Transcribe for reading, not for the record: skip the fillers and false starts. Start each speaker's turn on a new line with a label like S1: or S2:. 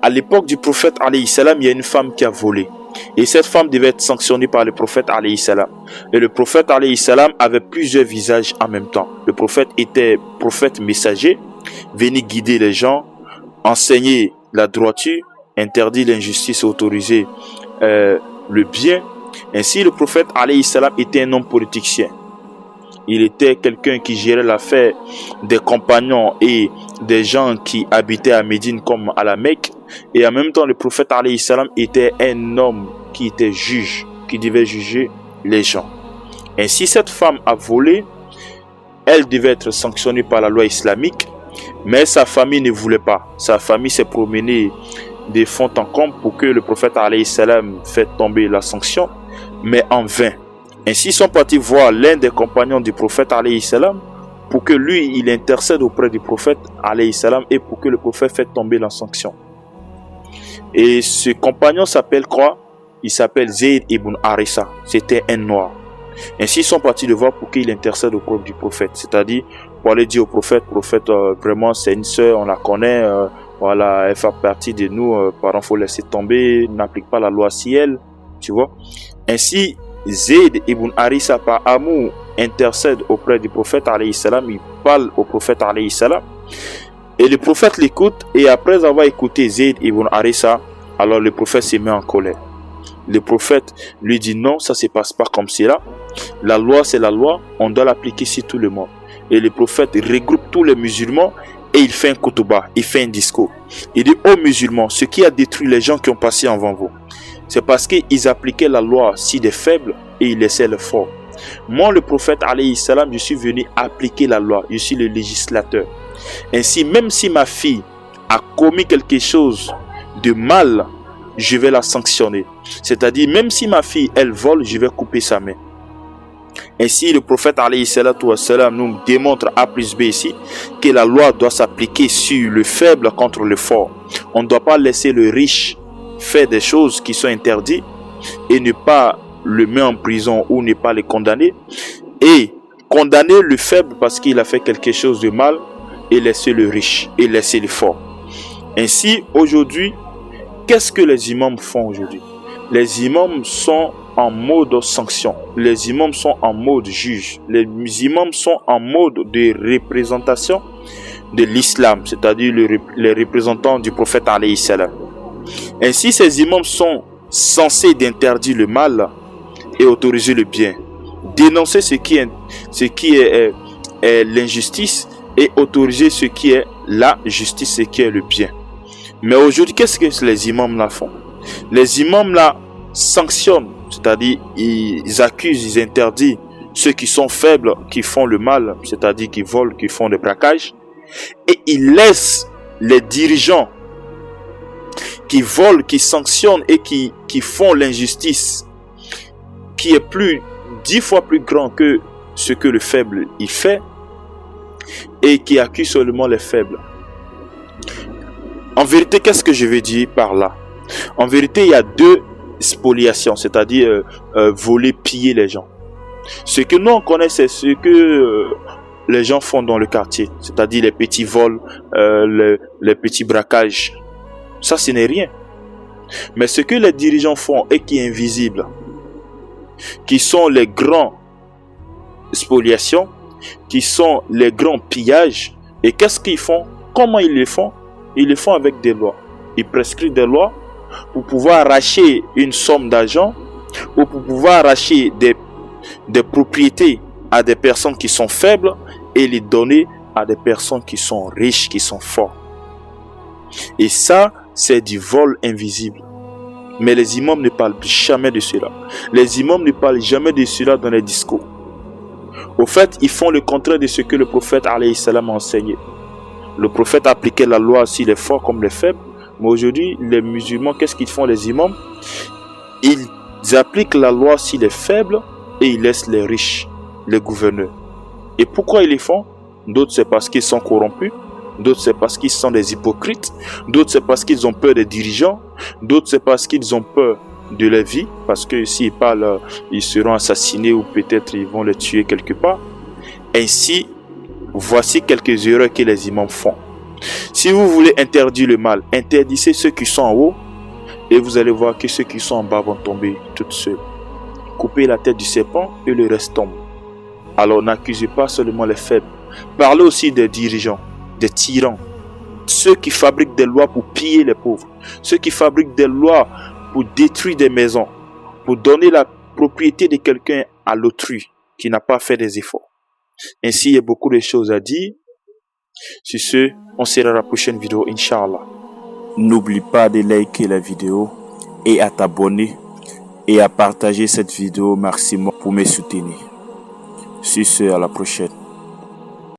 S1: À l'époque du prophète alayhi salam, il y a une femme qui a volé. Et cette femme devait être sanctionnée par le prophète alayhi salam. Et le prophète alayhi salam avait plusieurs visages en même temps. Le prophète était prophète messager, venait guider les gens, enseigner la droiture, interdire l'injustice, autoriser le bien. Ainsi, le prophète alayhi salam était un homme politicien. Il était quelqu'un qui gérait l'affaire des compagnons et des gens qui habitaient à Médine comme à la Mecque. Et en même temps, le prophète alayhi salam était un homme qui était juge, qui devait juger les gens. Ainsi, cette femme a volé. Elle devait être sanctionnée par la loi islamique, mais sa famille ne voulait pas. Sa famille s'est promenée de fond en comble pour que le prophète alayhi salam fasse tomber la sanction, mais en vain. Ainsi, ils sont partis voir l'un des compagnons du prophète alayhi salam pour que lui, il intercède auprès du prophète alayhi salam et pour que le prophète fasse tomber la sanction. Et ce compagnon s'appelle quoi? Il s'appelle Zayd ibn Harissa. C'était un noir. Ainsi, ils sont partis le voir pour qu'il intercède auprès du prophète. C'est-à-dire, pour aller dire au prophète, vraiment, c'est une sœur, on la connaît, voilà, elle fait partie de nous, par exemple, faut laisser tomber, n'applique pas la loi ciel, tu vois. Ainsi, Zayd ibn Harissa, par amour, intercède auprès du prophète alayhi salam, il parle au prophète alayhi salam, et le prophète l'écoute, et après avoir écouté Zayd ibn Harissa, alors le prophète se met en colère. Le prophète lui dit non, ça se passe pas comme cela. La loi c'est la loi, on doit l'appliquer sur tout le monde. Et le prophète regroupe tous les musulmans et il fait un khutbah, il fait un discours. Il dit aux musulmans, ce qui a détruit les gens qui ont passé avant vous, c'est parce qu'ils appliquaient la loi si des faibles et ils laissaient les forts. Moi, le prophète alayhi salam, je suis venu appliquer la loi, je suis le législateur. Ainsi, même si ma fille a commis quelque chose de mal, je vais la sanctionner. C'est-à-dire, même si ma fille, elle vole, je vais couper sa main. Ainsi, le prophète alayhi salam nous démontre A plus B ici que la loi doit s'appliquer sur le faible contre le fort. On ne doit pas laisser le riche faire des choses qui sont interdites et ne pas le mettre en prison ou ne pas le condamner. Et condamner le faible parce qu'il a fait quelque chose de mal et laisser le riche et laisser le fort. Ainsi, aujourd'hui, qu'est-ce que les imams font aujourd'hui? Les imams sont en mode sanction. Les imams sont en mode juge. Les imams sont en mode de représentation de l'islam, c'est-à-dire les représentants du prophète alayhi salam. Ainsi, ces imams sont censés d'interdire le mal et autoriser le bien, dénoncer ce qui est l'injustice et autoriser ce qui est la justice, ce qui est le bien. Mais aujourd'hui, qu'est-ce que les imams là font? Les imams là sanctionnent, c'est-à-dire ils accusent, ils interdisent ceux qui sont faibles, qui font le mal, c'est-à-dire qui volent, qui font des braquages, et ils laissent les dirigeants qui volent, qui sanctionnent et qui font l'injustice, qui est 10 fois plus grand que ce que le faible il fait, et qui accuse seulement les faibles. En vérité, qu'est-ce que je veux dire par là? En vérité, il y a deux spoliations, c'est-à-dire voler, piller les gens. Ce que nous on connaît, c'est ce que les gens font dans le quartier, c'est-à-dire les petits vols, les petits braquages. Ça, ce n'est rien. Mais ce que les dirigeants font et qui est invisible, qui sont les grands spoliations, qui sont les grands pillages, et qu'est-ce qu'ils font? Comment ils le font? Ils le font avec des lois. Ils prescrivent des lois pour pouvoir arracher une somme d'argent ou pour pouvoir arracher des propriétés à des personnes qui sont faibles et les donner à des personnes qui sont riches, qui sont forts. Et ça, c'est du vol invisible. Mais les imams ne parlent jamais de cela. Les imams ne parlent jamais de cela dans les discours. Au fait, ils font le contraire de ce que le prophète alayhi salam a enseigné. Le prophète appliquait la loi sur les forts comme les faibles. Mais aujourd'hui, les musulmans, qu'est-ce qu'ils font les imams? Ils appliquent la loi sur les faibles et ils laissent les riches, les gouverneurs. Et pourquoi ils les font? D'autres c'est parce qu'ils sont corrompus. D'autres c'est parce qu'ils sont des hypocrites. D'autres c'est parce qu'ils ont peur des dirigeants. D'autres c'est parce qu'ils ont peur de la vie. Parce que s'ils parlent, ils seront assassinés ou peut-être ils vont les tuer quelque part. Ainsi, voici quelques erreurs que les imams font. Si vous voulez interdire le mal, interdisez ceux qui sont en haut et vous allez voir que ceux qui sont en bas vont tomber toutes seuls. Coupez la tête du serpent et le reste tombe. Alors n'accusez pas seulement les faibles. Parlez aussi des dirigeants, des tyrans, ceux qui fabriquent des lois pour piller les pauvres, ceux qui fabriquent des lois pour détruire des maisons, pour donner la propriété de quelqu'un à l'autrui qui n'a pas fait des efforts. Ainsi, il y a beaucoup de choses à dire. Sur ce, on se verra à la prochaine vidéo, Inch'Allah.
S2: N'oublie pas de liker la vidéo et à t'abonner et à partager cette vidéo au maximum pour me soutenir. Sur ce, à la prochaine.